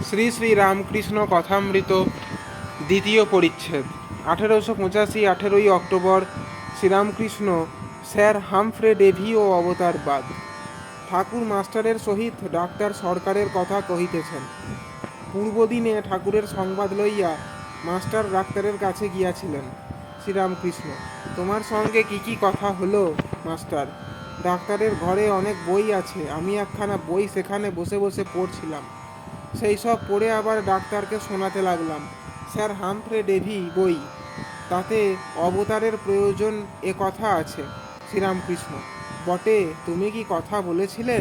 শ্রী শ্রী রামকৃষ্ণ কথামৃত দ্বিতীয় পরিচ্ছেদ 1885 18ই October Sri Ramakrishna sir Humphry Davy ও অবতারবাদ। ঠাকুর মাস্টারের সহিত ডাক্তার সরকারের কথা কহিতেছেন। পূর্বদিনে ঠাকুরের সংবাদ লইয়া মাস্টার ডাক্তারের কাছে গিয়াছিলেন। শ্রীরামকৃষ্ণ: তোমার সঙ্গে কি কি কথা হলো মাস্টার? ডাক্তারের ঘরে অনেক বই আছে, আমি একখানা বই সেখানে বসে বসে পড়ছিলাম। সেই সব পড়ে আবার ডাক্তারকে শোনাতে লাগলাম। স্যার হামফ্রে ডেভি বই, তাতে অবতারের প্রয়োজন এ কথা আছে। শ্রীরামকৃষ্ণ: বটে, তুমি কি কথা বলেছিলে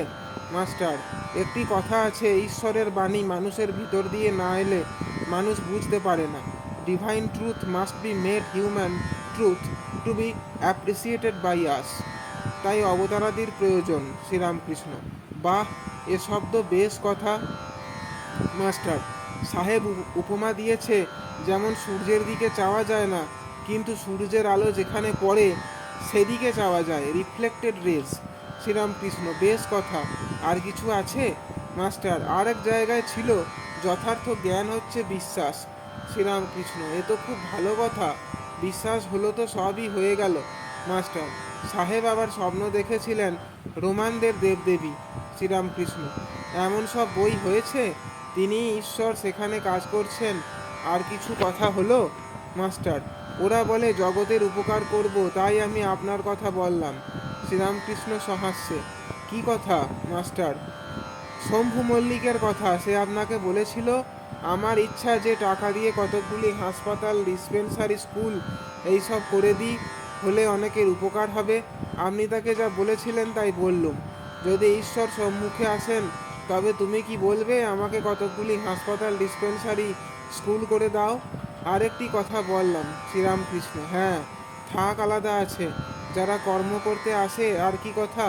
মাস্টার? একটি কথা আছে, ঈশ্বরের বাণী মানুষের ভিতর দিয়ে না এলে মানুষ বুঝতে পারে না। Divine truth must be made human truth to be appreciated by us. তাই অবতারাদির প্রয়োজন। শ্রীরামকৃষ্ণ: বাহ, এ শব্দ বেশ কথা মাস্টার। সাহেব উপমা দিয়েছে, যেমন সূর্যের দিকে চাওয়া যায় না, কিন্তু সূর্যের আলো যেখানে পড়ে সেদিকে চাওয়া যায়, রিফ্লেক্টেড রেজ। শ্রীরামকৃষ্ণ: বেশ কথা। আর কিছু আছে মাস্টার? আর এক জায়গায় ছিল, যথার্থ জ্ঞান হচ্ছে বিশ্বাস। শ্রীরামকৃষ্ণ: এ তো খুব ভালো কথা। বিশ্বাস হলো তো সবই হয়ে গেল মাস্টার। সাহেব আবার স্বপ্ন দেখেছিলেন রোমানদের দেবদেবী। শ্রীরামকৃষ্ণ: এমন সব বই হয়েছে, তিনি ঈশ্বর সেখানে কাজ করছেন। আর কিছু কথা হলো মাস্টার? ওরা বলে জগতের উপকার করব, তাই আমি আপনার কথা বললাম। শ্রীরামকৃষ্ণ সহাস্যে: কি কথা মাস্টার? শম্ভু মল্লিকের কথা। সে আপনাকে বলেছিল, আমার ইচ্ছা যে টাকা দিয়ে কতকগুলি হাসপাতাল, ডিসপেন্সারি, স্কুল এইসব করে দিই, হলে অনেকের উপকার হবে। আপনি তাকে যা বলেছিলেন তাই বললুম। যদি ঈশ্বর সম্মুখে আসেন তবে তুমি কি বলবে আমাকে কতকগুলি হাসপাতাল, ডিসপেন্সারি, স্কুল করে দাও? আরেকটি কথা বললাম। শ্রীরামকৃষ্ণ: হ্যাঁ, থাক আলাদা আছে, যারা কর্ম করতে আসে। আর কি কথা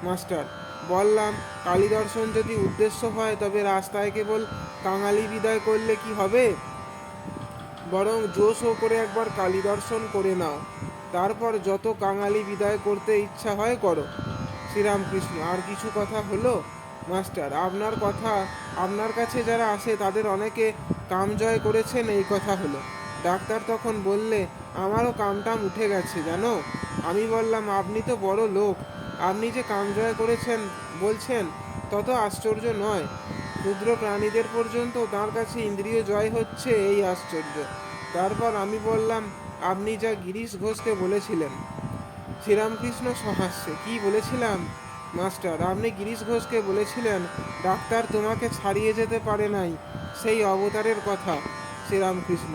মাস্টার? বললাম, কালী দর্শন যদি উদ্দেশ্য হয় তবে রাস্তায় কেবল কাঙালি বিদায় করলে কি হবে? বরং জোশ ও করে একবার কালী দর্শন করে নাও, তারপর যত কাঙালি বিদায় করতে ইচ্ছা হয় করো। শ্রীরামকৃষ্ণ: আর কিছু কথা হলো মাস্টার? আপনার কাছে যারা আসে তাদের অনেকে কাম জয় করেছেন, এই কথা হলো। ডাক্তার তখন বললে, আমারও কামটাম উঠে গেছে জানো। আমি বললাম, আপনি তো বড় লোক, আপনি যে কাম জয় করেছেন বলছেন, তত আশ্চর্য নয়। ক্ষুদ্র প্রাণীদের পর্যন্ত তাঁর কাছে ইন্দ্রিয় জয় হচ্ছে, এই আশ্চর্য। তারপর আমি বললাম, আপনি যা গিরিশ ঘোষকে বলেছিলেন। শ্রীরামকৃষ্ণ সহাস্যে: কি বলেছিলাম মাস্টার? আপনি গিরিশ ঘোষকে বলেছিলেন, ডাক্তার তোমাকে ছাড়িয়ে যেতে পারে নাই, সেই অবতারের কথা। শ্রীরামকৃষ্ণ: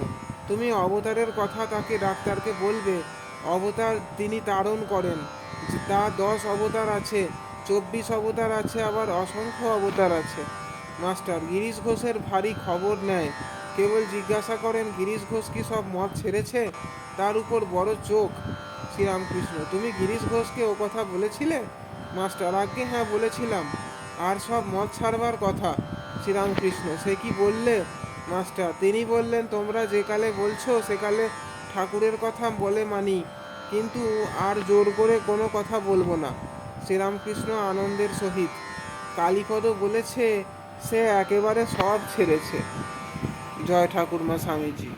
তুমি অবতারের কথা তাকে ডাক্তারকে বলবে। অবতার তিনি তারণ করেন, তা 10 অবতার আছে, 24 অবতার আছে, আবার অসংখ্য অবতার আছে। মাস্টার: গিরিশ ঘোষের ভারী খবর নেয়, কেবল জিজ্ঞাসা করেন গিরিশ ঘোষ কি সব মদ ছেড়েছে, তার উপর বড় চোখ। শ্রীরামকৃষ্ণ: তুমি গিরিশ ঘোষকে ও কথা বলেছিলে মাস্টার? আজ্ঞে হ্যাঁ, বলেছিলাম। আর সব মদ ছাড়বার কথা। শ্রীরামকৃষ্ণ: সে কি বললে মাস্টার? তিনি বললেন, তোমরা যে কালে বলছো সেকালে ঠাকুরের কথা বলে মানি, কিন্তু আর জোর করে কোনো কথা বলবো না। শ্রীরামকৃষ্ণ আনন্দের সহিত: কালীপদ বলেছে সে একেবারে সব ছেড়েছে। জয় ঠাকুরমা স্বামীজি।